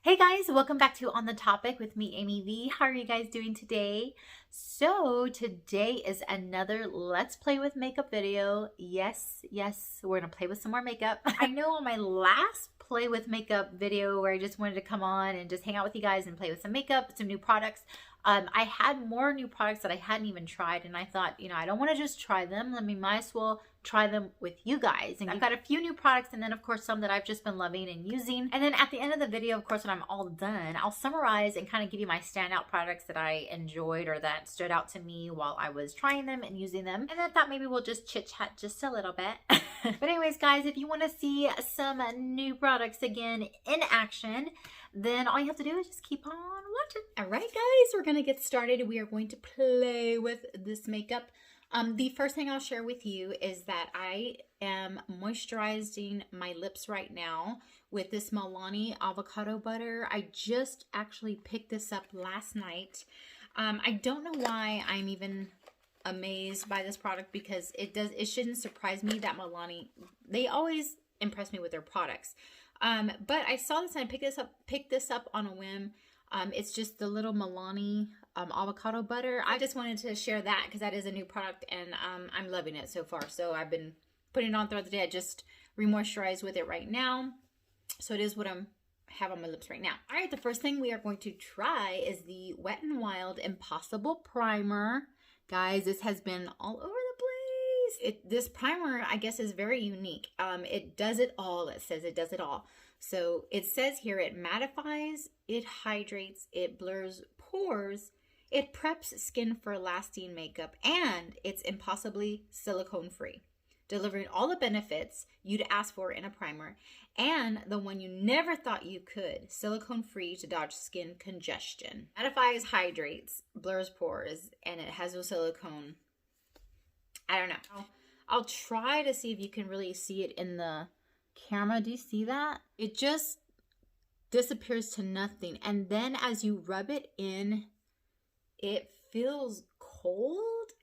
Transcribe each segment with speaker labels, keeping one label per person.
Speaker 1: Hey guys, welcome back to On the Topic with me, Amy V. How are you guys doing today? So today is another Let's Play with Makeup video. Yes, we're gonna play with some more makeup. I know on my last Play with Makeup video where I just wanted to come on and just hang out with you guys and play with some makeup, some new products. I had more new products that I hadn't even tried, and I thought, I don't want to just try them. Might as well try them with you guys. And I've got a few new products, and then of course some that I've just been loving and using. And then at the end of the video, of course, when I'm all done, I'll summarize and kind of give you my standout products that I enjoyed or that stood out to me while I was trying them and using them. And I thought maybe we'll just chit chat just a little bit. But anyways, guys, if you want to see some new products again in action, then all you have to do is just keep on watching. All right, guys, we're gonna get started. We are going to play with this makeup. The first thing I'll share with you is that I am moisturizing my lips right now with this Milani Avocado Butter. I just actually picked this up last night. I don't know why I'm even amazed by this product, because it shouldn't surprise me that Milani, they always impress me with their products. But I saw this and I picked this up on a whim. It's just the little Milani avocado butter. I just wanted to share that because that is a new product, and I'm loving it so far. So I've been putting it on throughout the day. I just re-moisturize with it right now. So it is what I have on my lips right now. All right, the first thing we are going to try is the Wet n Wild Impossible Primer. Guys, this has been all over the place. This primer, I guess, is very unique. It does it all. It says it does it all. So it says here it mattifies, it hydrates, it blurs pores, it preps skin for lasting makeup, and it's impossibly silicone free, delivering all the benefits you'd ask for in a primer, and the one you never thought you could, silicone free to dodge skin congestion. Mattifies, hydrates, blurs pores, and it has no silicone. I don't know. I'll try to see if you can really see it in the camera. Do you see that? It just disappears to nothing, and then as you rub it in, it feels cold.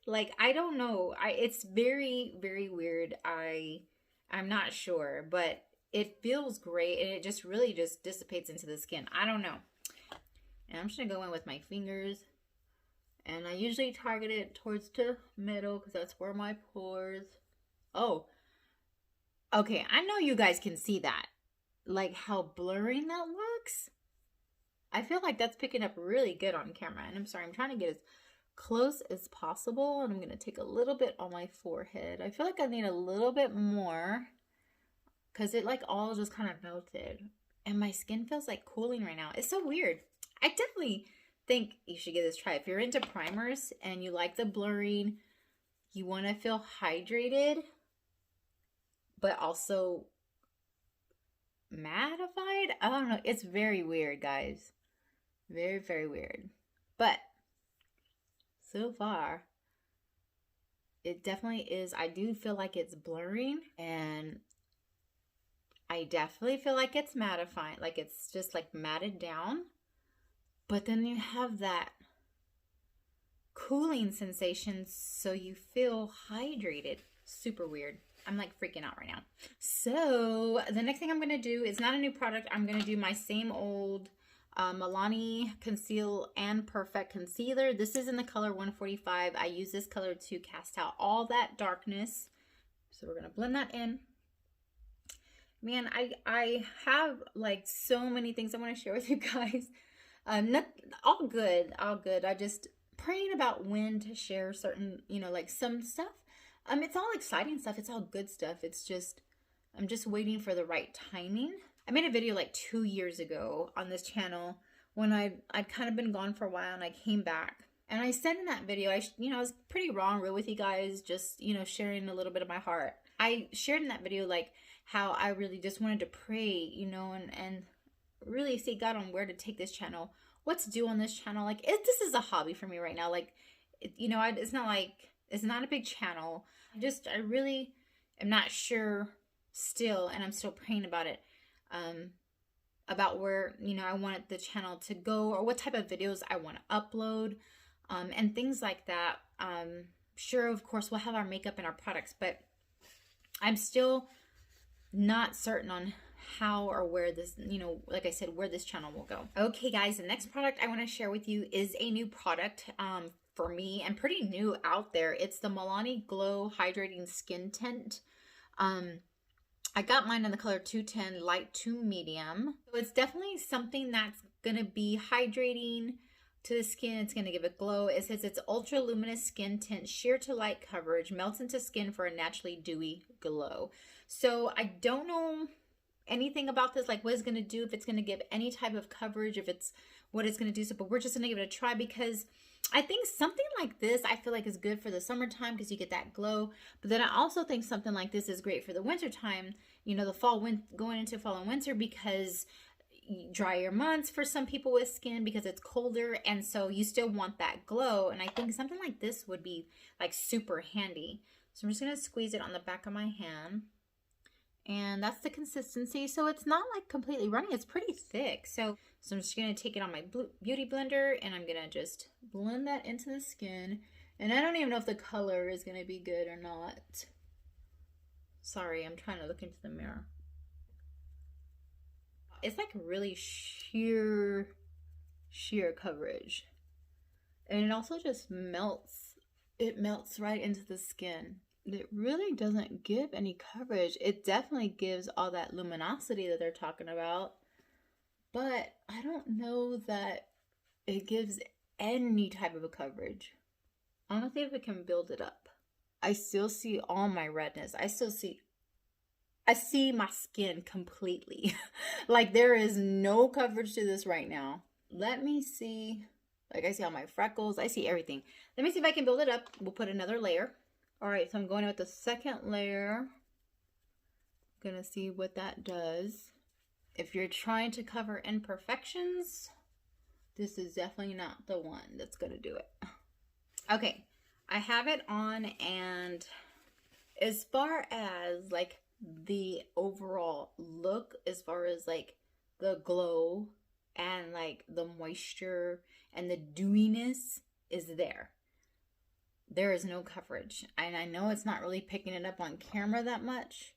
Speaker 1: Like, I don't know, it's very, very weird. I'm not sure, but it feels great, and it just really just dissipates into the skin. I don't know. And I'm just gonna go in with my fingers, and I usually target it towards the middle because that's where my pores. Oh, okay, I know you guys can see that, like how blurring that looks. I feel like that's picking up really good on camera, and I'm sorry, I'm trying to get as close as possible, and I'm going to take a little bit on my forehead. I feel like I need a little bit more because it like all just kind of melted, and my skin feels like cooling right now. It's so weird. I definitely think you should give this a try. If you're into primers and you like the blurring, you want to feel hydrated, but also mattified. I don't know. It's very weird, guys. Very, very weird. But so far, it definitely is. I do feel like it's blurring, and I definitely feel like it's mattifying. Like it's just like matted down. But then you have that cooling sensation, so you feel hydrated. Super weird. I'm like freaking out right now. So the next thing I'm going to do is not a new product. I'm going to do my same old Milani Conceal and Perfect Concealer. This is in the color 145. I use this color to cast out all that darkness. So we're going to blend that in. Man, I have like so many things I want to share with you guys. All good. I just praying about when to share certain, like some stuff. It's all exciting stuff. It's all good stuff. It's just, I'm just waiting for the right timing. I made a video like 2 years ago on this channel when I'd kind of been gone for a while, and I came back. And I said in that video, I was pretty raw and real with you guys, just, sharing a little bit of my heart. I shared in that video like how I really just wanted to pray, and really seek God on where to take this channel, what to do on this channel. Like, this is a hobby for me right now. Like, it's not like, it's not a big channel. I really am not sure still, and I'm still praying about it, about where, I want the channel to go, or what type of videos I want to upload, and things like that. Sure, of course, we'll have our makeup and our products, but I'm still not certain on how or where this, you know, like I said, where this channel will go. Okay guys, the next product I want to share with you is a new product for me and pretty new out there. It's the Milani Glow Hydrating Skin Tint. I got mine in the color 210 light to medium. So it's definitely something that's gonna be hydrating to the skin. It's gonna give it glow. It says it's ultra luminous skin tint, sheer to light coverage, melts into skin for a naturally dewy glow. So I don't know anything about this, like what it's gonna do, if it's gonna give any type of coverage, if it's what it's gonna do. So, but we're just gonna give it a try because I think something like this, I feel like is good for the summertime because you get that glow. But then I also think something like this is great for the wintertime, you know, the fall, going into fall and winter, because drier months for some people with skin because it's colder. And so you still want that glow. And I think something like this would be like super handy. So I'm just going to squeeze it on the back of my hand. And that's the consistency. So it's not like completely runny. It's pretty thick. So I'm just going to take it on my beauty blender and I'm going to just blend that into the skin. And I don't even know if the color is going to be good or not. Sorry, I'm trying to look into the mirror. It's like really sheer coverage. And it also just melts. It melts right into the skin. It really doesn't give any coverage. It definitely gives all that luminosity that they're talking about, but I don't know that it gives any type of a coverage. I don't think if it can build it up. I still see all my redness. I see my skin completely. Like there is no coverage to this right now. Let me see. Like I see all my freckles. I see everything. Let me see if I can build it up. We'll put another layer. All right, so I'm going in with the second layer. Gonna see what that does. If you're trying to cover imperfections, this is definitely not the one that's gonna do it. Okay, I have it on, and as far as like the overall look, as far as like the glow and like the moisture and the dewiness is there. There is no coverage. And I know it's not really picking it up on camera that much.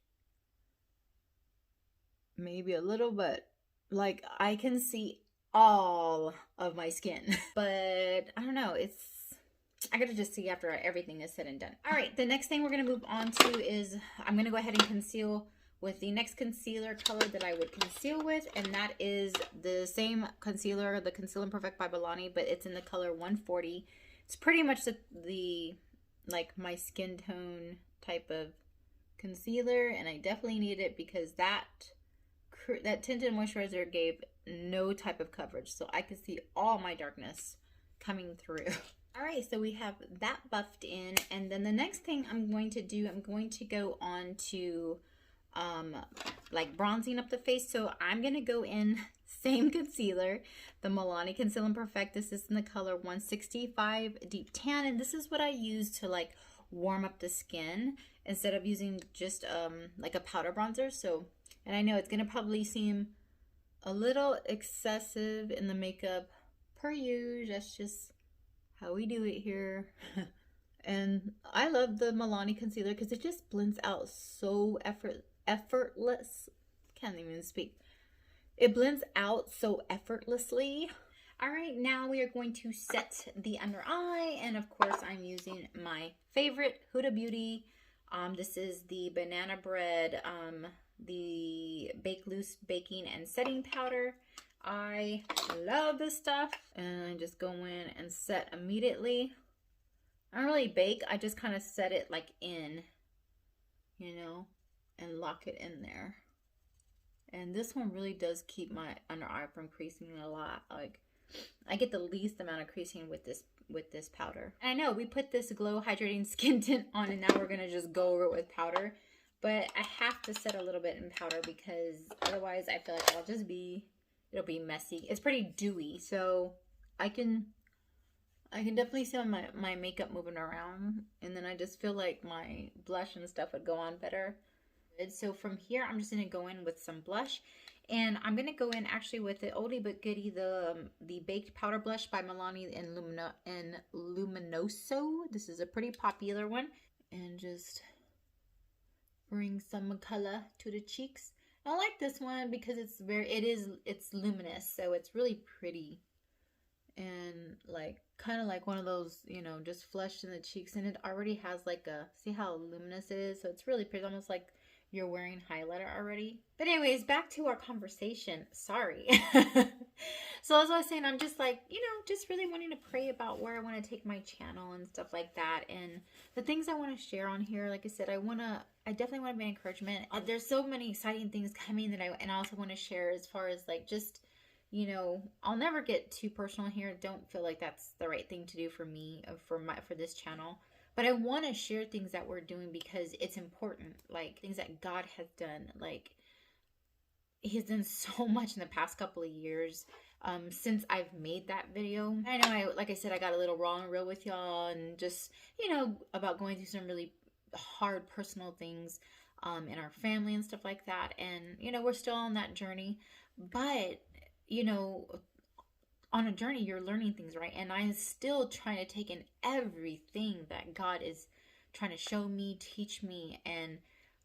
Speaker 1: Maybe a little, but like I can see all of my skin. But I don't know, I gotta just see after everything is said and done. All right, the next thing we're gonna move on to is I'm gonna go ahead and conceal with the next concealer color that I would conceal with, and that is the same concealer, the Conceal and Perfect by Milani, but it's in the color 140. It's pretty much the like my skin tone type of concealer, and I definitely need it because that tinted moisturizer gave no type of coverage, so I could see all my darkness coming through. All right, so we have that buffed in, and then the next thing I'm going to do, I'm going to go on to like bronzing up the face. So I'm gonna go in same concealer, the Milani Conceal and Perfect. This is in the color 165 Deep Tan, and this is what I use to like warm up the skin instead of using just like a powder bronzer. So, and I know it's gonna probably seem a little excessive in the makeup per usual. That's just how we do it here. And I love the Milani concealer because it just blends out so effortless. Can't even speak. It blends out so effortlessly. All right, now we are going to set the under eye, and of course I'm using my favorite Huda Beauty. This is the Banana Bread, the Bake Loose Baking and Setting Powder. I love this stuff, and I just go in and set immediately. I don't really bake, I just kind of set it like in, you know, and lock it in there. And this one really does keep my under eye from creasing a lot. Like I get the least amount of creasing with this powder. And I know we put this glow hydrating skin tint on, and now we're gonna just go over it with powder. But I have to set a little bit in powder because otherwise I feel like it'll be messy. It's pretty dewy, so I can definitely see my makeup moving around, and then I just feel like my blush and stuff would go on better. And so from here, I'm just gonna go in with some blush, and I'm gonna go in actually with the oldie but goodie, the Baked Powder Blush by Milani in Luminoso. This is a pretty popular one, and just bring some color to the cheeks. I like this one because it's luminous, so it's really pretty. And like kind of like one of those, you know, just flushed in the cheeks, and it already has like a, see how luminous it is, so it's really pretty, almost like you're wearing highlighter already. But anyways, back to our conversation. Sorry. So as I was saying, I'm just like, you know, just really wanting to pray about where I want to take my channel and stuff like that, and the things I want to share on here. Like I said, I definitely want to be an encouragement. There's so many exciting things coming that I also want to share, as far as like just, you know, I'll never get too personal here. Don't feel like that's the right thing to do for me, for this channel. But I want to share things that we're doing because it's important. Like things that God has done. Like He's done so much in the past couple of years since I've made that video. I know, like I said, I got a little raw and real with y'all, and just, you know, about going through some really hard personal things in our family and stuff like that. And, you know, we're still on that journey. But, you know, on a journey, you're learning things, right? And I'm still trying to take in everything that God is trying to show me, teach me. And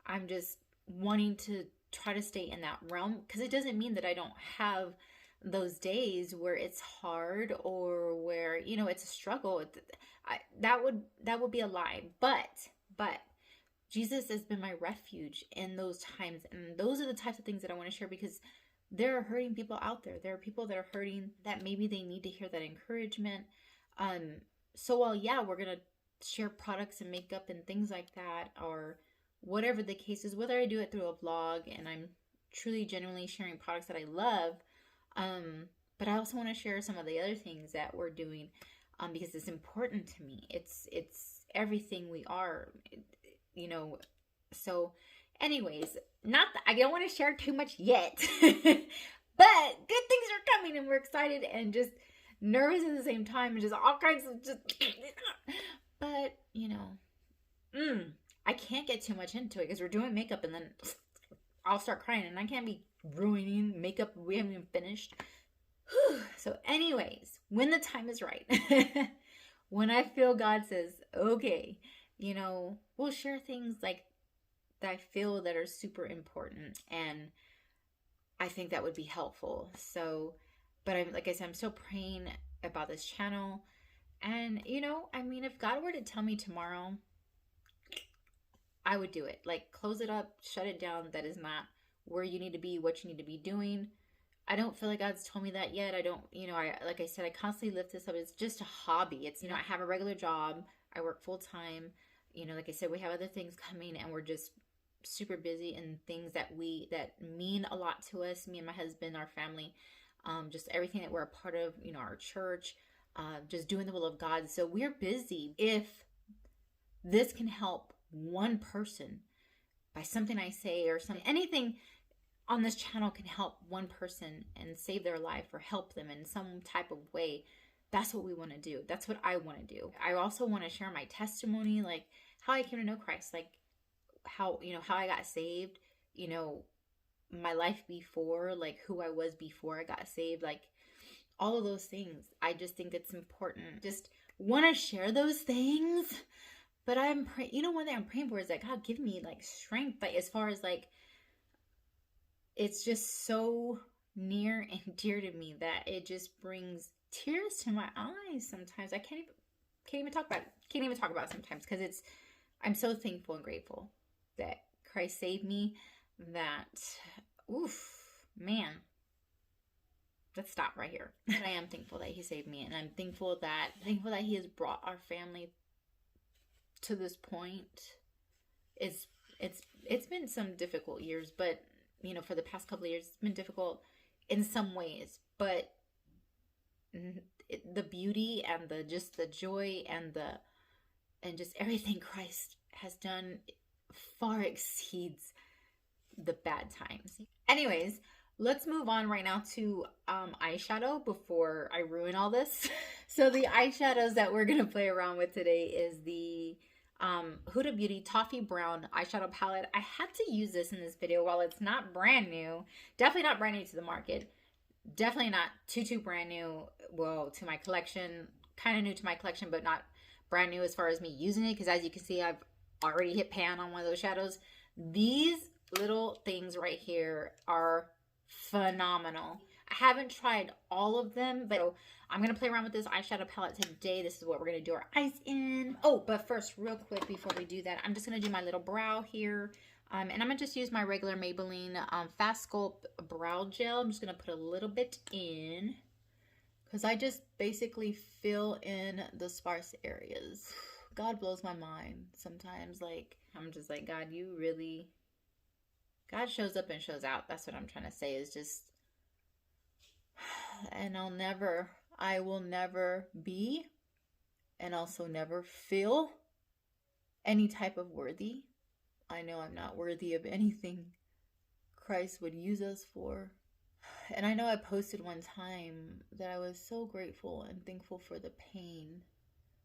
Speaker 1: I'm just wanting to try to stay in that realm, because it doesn't mean that I don't have those days where it's hard, or where, you know, it's a struggle. That would be a lie. But Jesus has been my refuge in those times. And those are the types of things that I want to share, because there are hurting people out there. There are people that are hurting, that maybe they need to hear that encouragement. So while, yeah, we're going to share products and makeup and things like that, or whatever the case is, whether I do it through a vlog and I'm truly, genuinely sharing products that I love, but I also want to share some of the other things that we're doing, because it's important to me. It's everything we are, you know. So anyways, not that I don't want to share too much yet, but good things are coming, and we're excited and just nervous at the same time, and just all kinds of just, but you know, I can't get too much into it because we're doing makeup, and then I'll start crying, and I can't be ruining makeup we haven't even finished. So anyways, when the time is right, when I feel God says, okay, you know, we'll share things like that I feel that are super important, and I think that would be helpful. So, but like I said, I'm still praying about this channel. And, you know, I mean, if God were to tell me tomorrow, I would do it. Like, close it up, shut it down. That is not where you need to be, what you need to be doing. I don't feel like God's told me that yet. I don't, you know, like I said, I constantly lift this up. It's just a hobby. It's, you know, I have a regular job. I work full time. You know, like I said, we have other things coming, and we're just super busy in things that mean a lot to us, me and my husband, our family, just everything that we're a part of, you know, our church, just doing the will of God. So we're busy. If this can help one person by something I say, or something, anything on this channel can help one person and save their life or help them in some type of way, that's what we want to do. That's what I want to do. I also want to share my testimony, like how I came to know Christ, like how, you know, how I got saved, you know, my life before, like who I was before I got saved, like all of those things. I just think it's important. Just want to share those things. But I'm praying, you know, one thing I'm praying for is that God give me like strength, like as far as like, it's just so near and dear to me that it just brings tears to my eyes sometimes. I can't even talk about it. Can't even talk about it sometimes, because I'm so thankful and grateful that Christ saved me. That, oof, man, let's stop right here. But I am thankful that He saved me, and I'm thankful that He has brought our family to this point. It's been some difficult years, but you know, for the past couple of years, it's been difficult in some ways, but the beauty and the joy and just everything Christ has done far exceeds the bad times. Anyways, let's move on right now to eyeshadow before I ruin all this. So the eyeshadows that we're gonna play around with today is the Huda Beauty Toffee Brown eyeshadow palette. I had to use this in this video. While it's not brand new, definitely not brand new to the market, definitely not too brand new, well, to my collection, kind of new to my collection, but not brand new as far as me using it, because as you can see, I've already hit pan on one of those shadows. These little things right here are phenomenal. I haven't tried all of them, but I'm going to play around with this eyeshadow palette today. This is what we're going to do our eyes in. Oh, but first, real quick, before we do that, I'm just going to do my little brow here. And I'm going to just use my regular Maybelline Fast Sculpt Brow Gel. I'm just going to put a little bit in, because I just basically fill in the sparse areas. God blows my mind sometimes. Like, I'm just like, God, you really... God shows up and shows out. That's what I'm trying to say, is just... And I will never be, and also never feel any type of worthy. I know I'm not worthy of anything Christ would use us for. And I know I posted one time that I was so grateful and thankful for the pain,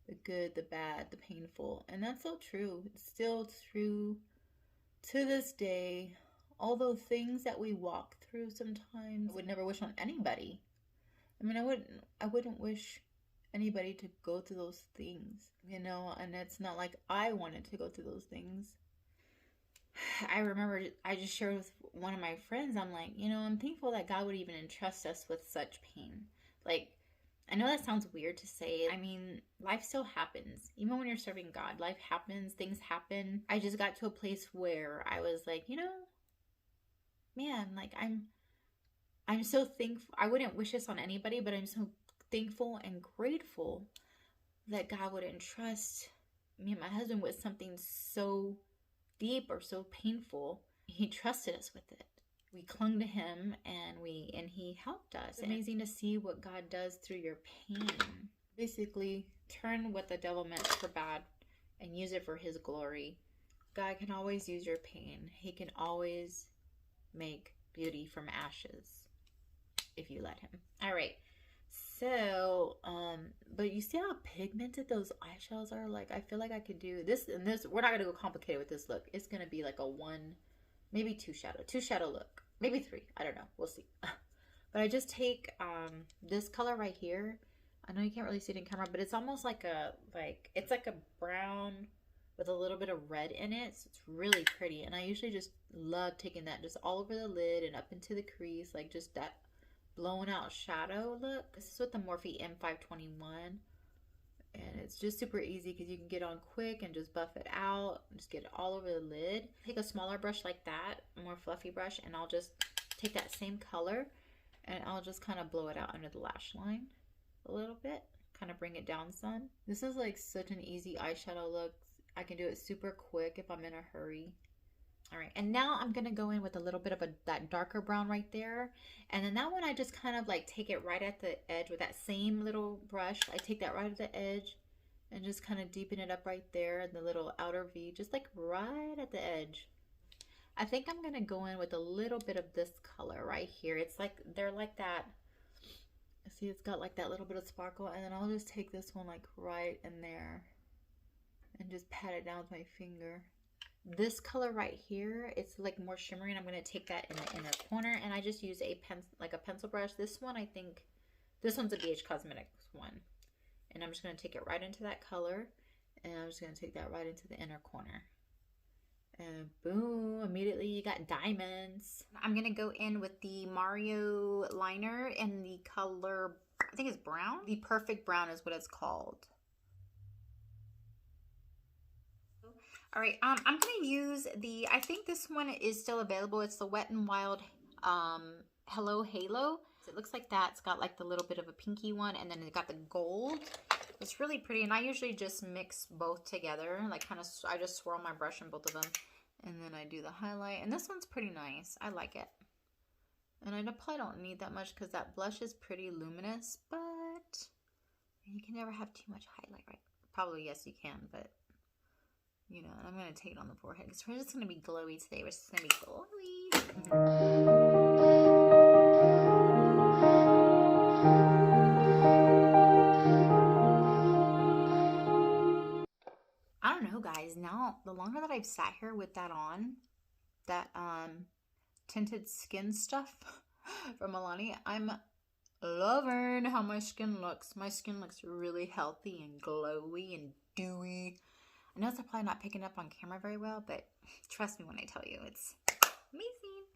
Speaker 1: the good, the bad, the painful. And that's so true. It's still true to this day. Although things that we walk through sometimes, I would never wish on anybody. I mean, I wouldn't wish anybody to go through those things, you know, and it's not like I wanted to go through those things. I remember I just shared with one of my friends, I'm like, you know, I'm thankful that God would even entrust us with such pain. Like, I know that sounds weird to say. I mean, life still happens. Even when you're serving God, life happens, things happen. I just got to a place where I was like, you know, man, like I'm so thankful. I wouldn't wish this on anybody, but I'm so thankful and grateful that God would entrust me and my husband with something so deep or so painful. He trusted us with it. We clung to him, and he helped us. It's amazing to see what God does through your pain. Basically, turn what the devil meant for bad and use it for his glory. God can always use your pain. He can always make beauty from ashes if you let him. All right, so but you see how pigmented those eyeshadows are? Like, I feel like I could do this, and this, we're not gonna go complicated with this look. It's gonna be like a one, maybe two shadow look, maybe three, I don't know, we'll see. But I just take this color right here. I know you can't really see it in camera, but it's almost like it's like a brown with a little bit of red in it. So it's really pretty. And I usually just love taking that just all over the lid and up into the crease, like just that blown out shadow look. This is with the Morphe M521. And it's just super easy because you can get on quick and just buff it out. Just get it all over the lid. Take a smaller brush like that, a more fluffy brush, and I'll just take that same color and I'll just kind of blow it out under the lash line a little bit. Kind of bring it down some. This is like such an easy eyeshadow look. I can do it super quick if I'm in a hurry. All right, and now I'm gonna go in with a little bit of that darker brown right there. And then that one, I just kind of like take it right at the edge with that same little brush. I take that right at the edge and just kind of deepen it up right there in the little outer V, just like right at the edge. I think I'm gonna go in with a little bit of this color right here. It's like, they're like that, see, it's got like that little bit of sparkle. And then I'll just take this one like right in there and just pat it down with my finger. This color right here, it's like more shimmery, and I'm going to take that in the inner corner, and I just use a pencil brush. This one, I think, this one's a BH Cosmetics one. And I'm just going to take it right into that color, and I'm just going to take that right into the inner corner. And boom, immediately you got diamonds. I'm going to go in with the Mario liner in the color, I think it's brown. The Perfect Brown is what it's called. All right, I'm going to use I think this one is still available. It's the Wet n Wild Hello Halo. It looks like that. It's got like the little bit of a pinky one, and then it got the gold. It's really pretty, and I usually just mix both together. Like I just swirl my brush in both of them, and then I do the highlight. And this one's pretty nice. I like it. And I probably don't need that much because that blush is pretty luminous, but you can never have too much highlight, right? Probably, yes, you can, but you know, and I'm going to take it on the forehead because we're just going to be glowy today. We're just going to be glowy. I don't know, guys. Now, the longer that I've sat here with that on, that tinted skin stuff from Milani, I'm loving how my skin looks. My skin looks really healthy and glowy and dewy. I know it's probably not picking up on camera very well, but trust me when I tell you, it's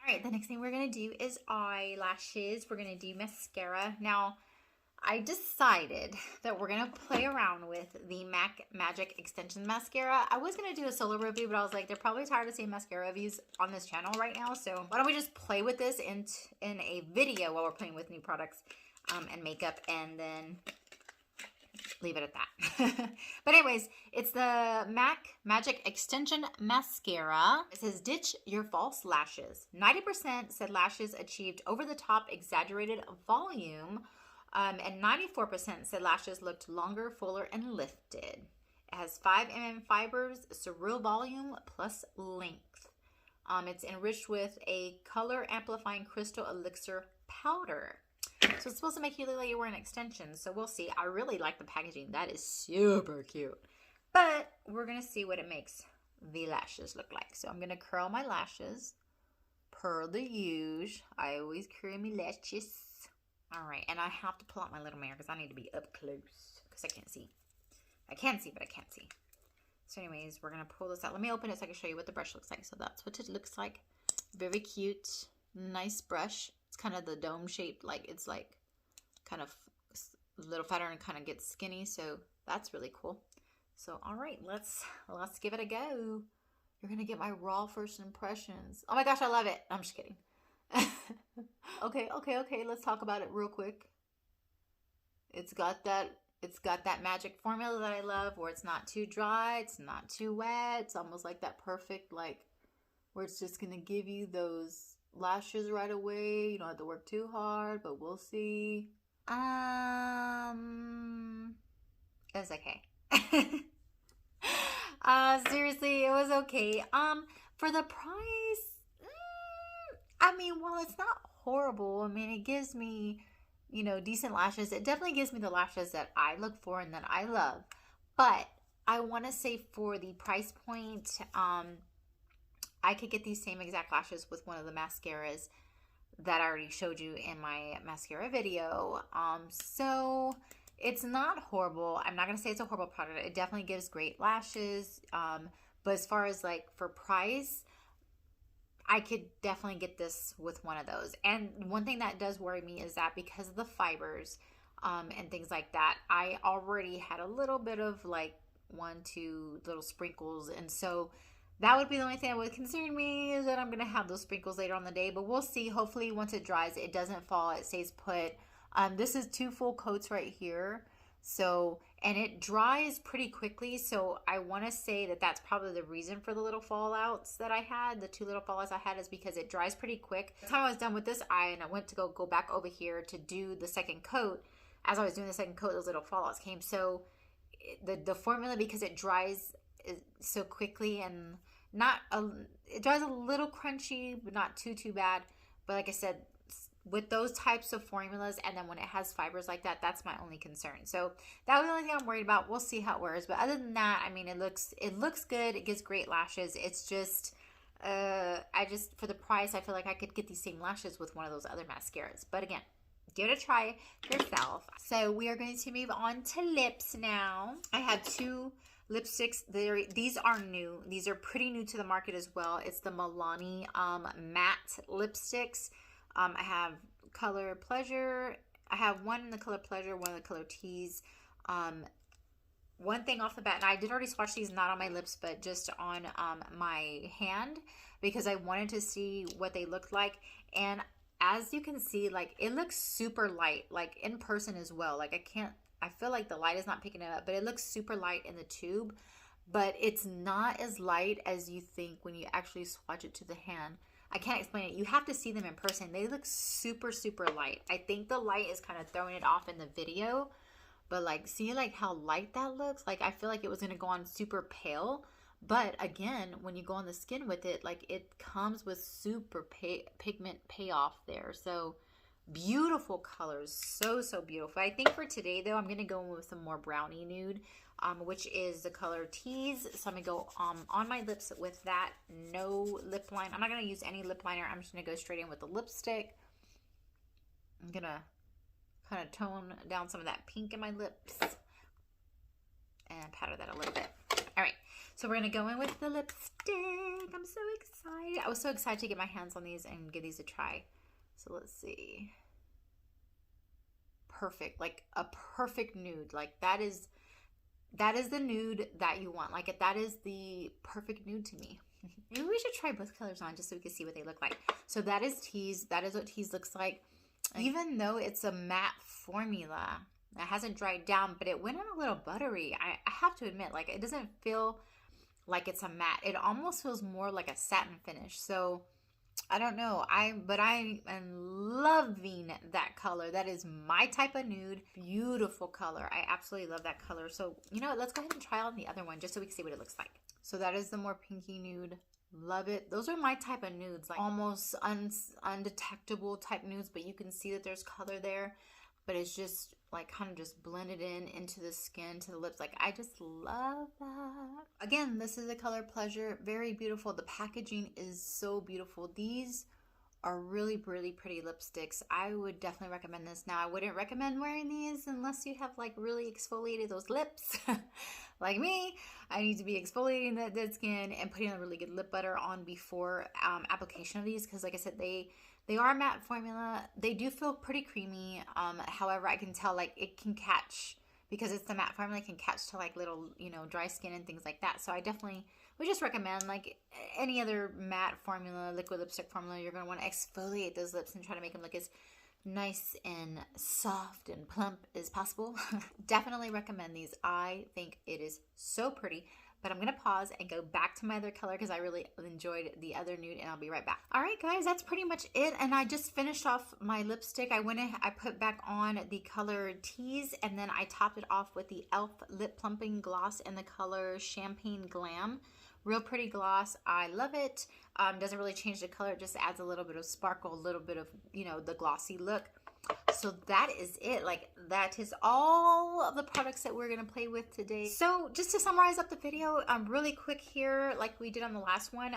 Speaker 1: All right, the next thing we're going to do is eyelashes. We're going to do mascara. Now, I decided that we're going to play around with the MAC Magic Extension Mascara. I was going to do a solo review, but I was like, they're probably tired of seeing mascara reviews on this channel right now. So why don't we just play with this in a video while we're playing with new products and makeup, and then leave it at that. But anyways, it's the MAC Magic Extension Mascara. It says, ditch your false lashes. 90% said lashes achieved over-the-top exaggerated volume, and 94% said lashes looked longer, fuller, and lifted. It has 5 mm fibers, surreal volume, plus length. It's enriched with a color-amplifying crystal elixir powder. So it's supposed to make you look like you're wearing extensions. So we'll see. I really like the packaging. That is super cute. But we're going to see what it makes the lashes look like. So I'm going to curl my lashes per the usual. I always curl my lashes. All right. And I have to pull out my little mirror because I need to be up close because I can't see. I can see, but I can't see. So anyways, we're going to pull this out. Let me open it so I can show you what the brush looks like. So that's what it looks like. Very cute. Nice brush. It's kind of the dome shaped, like it's like kind of a little fatter and kind of gets skinny. So that's really cool. So, all right, let's give it a go. You're going to get my raw first impressions. Oh my gosh, I love it. I'm just kidding. Okay. Let's talk about it real quick. It's got that magic formula that I love, where it's not too dry. It's not too wet. It's almost like that perfect, like where it's just going to give you those lashes right away. You don't have to work too hard, but we'll see. It was okay. Seriously, it was okay. For the price, I mean, while it's not horrible, I mean, it gives me, you know, decent lashes. It definitely gives me the lashes that I look for and that I love. But I want to say for the price point, I could get these same exact lashes with one of the mascaras that I already showed you in my mascara video. So it's not horrible. I'm not going to say it's a horrible product. It definitely gives great lashes. But as far as like for price, I could definitely get this with one of those. And one thing that does worry me is that because of the fibers and things like that, I already had a little bit of like 1-2 little sprinkles. And so that would be the only thing that would concern me, is that I'm going to have those sprinkles later on the day. But we'll see. Hopefully once it dries, it doesn't fall. It stays put. This is 2 full coats right here. So, and it dries pretty quickly. So I want to say that that's probably the reason for the little fallouts that I had. The 2 little fallouts I had is because it dries pretty quick. By the time I was done with this eye and I went to go back over here to do the second coat, as I was doing the second coat, those little fallouts came. So the formula, because it dries so quickly and it dries a little crunchy, but not too bad. But like I said, with those types of formulas, and then when it has fibers like that, that's my only concern. So that was the only thing I'm worried about. We'll see how it wears. But other than that, I mean, it looks good. It gives great lashes. It's just for the price, I feel like I could get these same lashes with one of those other mascaras. But again, give it a try yourself. So we are going to move on to lips now. I have 2 lipsticks. These are new. These are pretty new to the market as well. It's the Milani matte lipsticks. I have Color Pleasure. I have one in the Color Pleasure, one in the Color Tease. One thing off the bat, and I did already swatch these, not on my lips, but just on my hand, because I wanted to see what they looked like. And as you can see, like, it looks super light, like in person as well. Like I feel like the light is not picking it up, but it looks super light in the tube. But it's not as light as you think when you actually swatch it to the hand. I can't explain it. You have to see them in person. They look super light. I think the light is kind of throwing it off in the video. But like, see like how light that looks? Like, I feel like it was going to go on super pale. But again, when you go on the skin with it, like, it comes with super pigment payoff there. So beautiful colors. So beautiful. I think for today though, I'm going to go in with some more brownie nude, which is the color Tease. So I'm going to go on my lips with that. No lip line. I'm not going to use any lip liner. I'm just going to go straight in with the lipstick. I'm going to kind of tone down some of that pink in my lips and powder that a little bit. All right. So we're going to go in with the lipstick. I'm so excited. I was so excited to get my hands on these and give these a try. So let's see. Perfect. Like a perfect nude. Like that is the nude that you want. Like that is the perfect nude to me. Maybe we should try both colors on just so we can see what they look like. So that is Tease. That is what Tease looks like. Even though it's a matte formula, it hasn't dried down, but it went on a little buttery. I have to admit, like it doesn't feel like it's a matte. It almost feels more like a satin finish. So I don't know. But I am loving that color. That is my type of nude. Beautiful color. I absolutely love that color. So you know what? Let's go ahead and try on the other one just so we can see what it looks like. So that is the more pinky nude. Love it. Those are my type of nudes, like almost undetectable type nudes, but you can see that there's color there, but it's just like kind of just blended into the skin, to the lips. Like I just love that. Again, this is a color Pleasure. Very beautiful. The packaging is so beautiful. These are really, really pretty lipsticks. I would definitely recommend this. Now, I wouldn't recommend wearing these unless you have like really exfoliated those lips. Like me, I need to be exfoliating that dead skin and putting a really good lip butter on before application of these, because like I said, they are matte formula. They do feel pretty creamy. However, I can tell like it can catch, because it's the matte formula, it can catch to like little, you know, dry skin and things like that. So I definitely would just recommend, like any other matte formula, liquid lipstick formula, you're going to want to exfoliate those lips and try to make them look as nice and soft and plump as possible. Definitely recommend these. I think it is so pretty. But I'm going to pause and go back to my other color because I really enjoyed the other nude, and I'll be right back. All right, guys, that's pretty much it. And I just finished off my lipstick. I put back on the color Tease, and then I topped it off with the e.l.f. Lip Plumping Gloss in the color Champagne Glam. Real pretty gloss. I love it. Doesn't really change the color. It just adds a little bit of sparkle, a little bit of, you know, the glossy look. So that is it. Like that is all of the products that we're going to play with today. So just to summarize up the video, really quick here, like we did on the last one.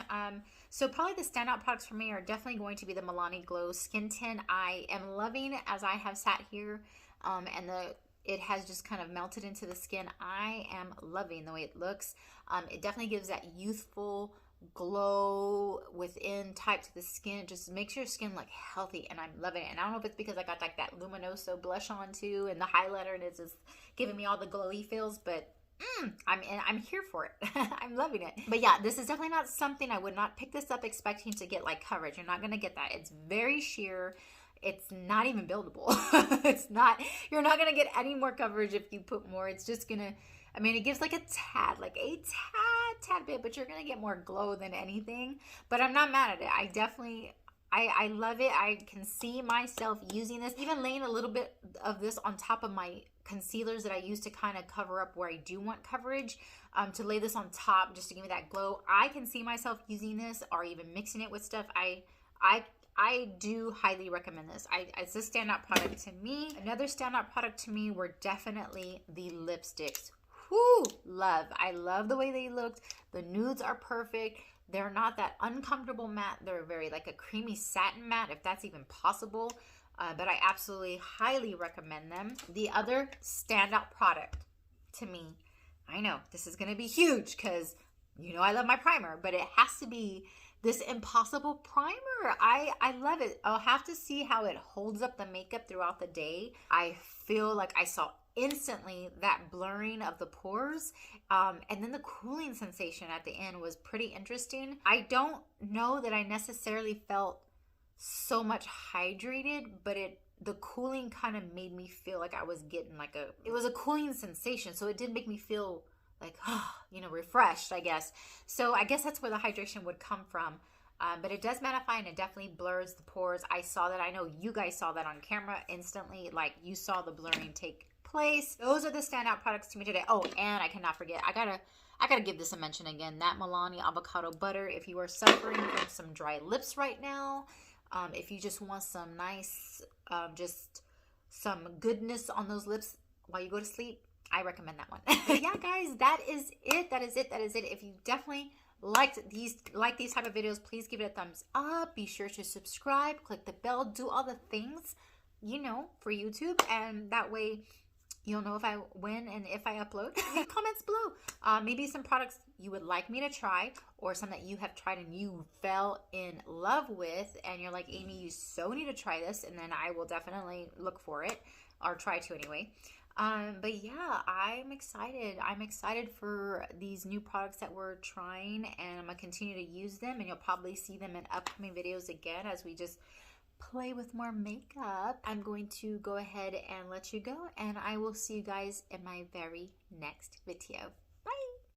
Speaker 1: So probably the standout products for me are definitely going to be the Milani Glow Skin Tint. I am loving as I have sat here and it has just kind of melted into the skin. I am loving the way it looks. It definitely gives that youthful glow within type to the skin. It just makes your skin look healthy, and I'm loving it. And I don't know if it's because I got like that Luminoso blush on too, and the highlighter, and it's just giving me all the glowy feels, but I'm here for it. I'm loving it. But yeah, this is definitely not something, I would not pick this up expecting to get like coverage. You're not going to get that. It's very sheer. It's not even buildable. You're not going to get any more coverage if you put more. It's just going to, I mean, it gives like a tad bit, but you're going to get more glow than anything. But I'm not mad at it. I love it. I can see myself using this, even laying a little bit of this on top of my concealers that I use to kind of cover up where I do want coverage, to lay this on top just to give me that glow. I can see myself using this or even mixing it with stuff. I do highly recommend this. It's a standout product to me. Another standout product to me were definitely the lipsticks. Whoo, love. I love the way they looked. The nudes are perfect. They're not that uncomfortable matte. They're very like a creamy satin matte, if that's even possible. But I absolutely highly recommend them. The other standout product to me, I know this is going to be huge because you know I love my primer, but it has to be this Impossible Primer. I love it. I'll have to see how it holds up the makeup throughout the day. I feel like I saw instantly that blurring of the pores, and then the cooling sensation at the end was pretty interesting. I don't know that I necessarily felt so much hydrated, but the cooling kind of made me feel like I was getting like it was a cooling sensation, so it did make me feel like, you know, refreshed, I guess. So I guess that's where the hydration would come from. But it does mattify, and it definitely blurs the pores. I saw that. I know you guys saw that on camera instantly. Like, you saw the blurring take place. Those are the standout products to me today. Oh, and I cannot forget, I gotta give this a mention again. That Milani Avocado Butter. If you are suffering from some dry lips right now, if you just want some nice, just some goodness on those lips while you go to sleep, I recommend that one. But yeah, guys, that is it. If you definitely like these type of videos, please give it a thumbs up. Be sure to subscribe, click the bell, do all the things, you know, for YouTube, and that way You'll know if I when and if I upload. Comments below. Maybe some products you would like me to try, or some that you have tried and you fell in love with, and you're like, Amy, you so need to try this, and then I will definitely look for it, or try to anyway. But yeah, I'm excited. I'm excited for these new products that we're trying, and I'm gonna continue to use them, and you'll probably see them in upcoming videos again as we just play with more makeup. I'm going to go ahead and let you go, and I will see you guys in my very next video.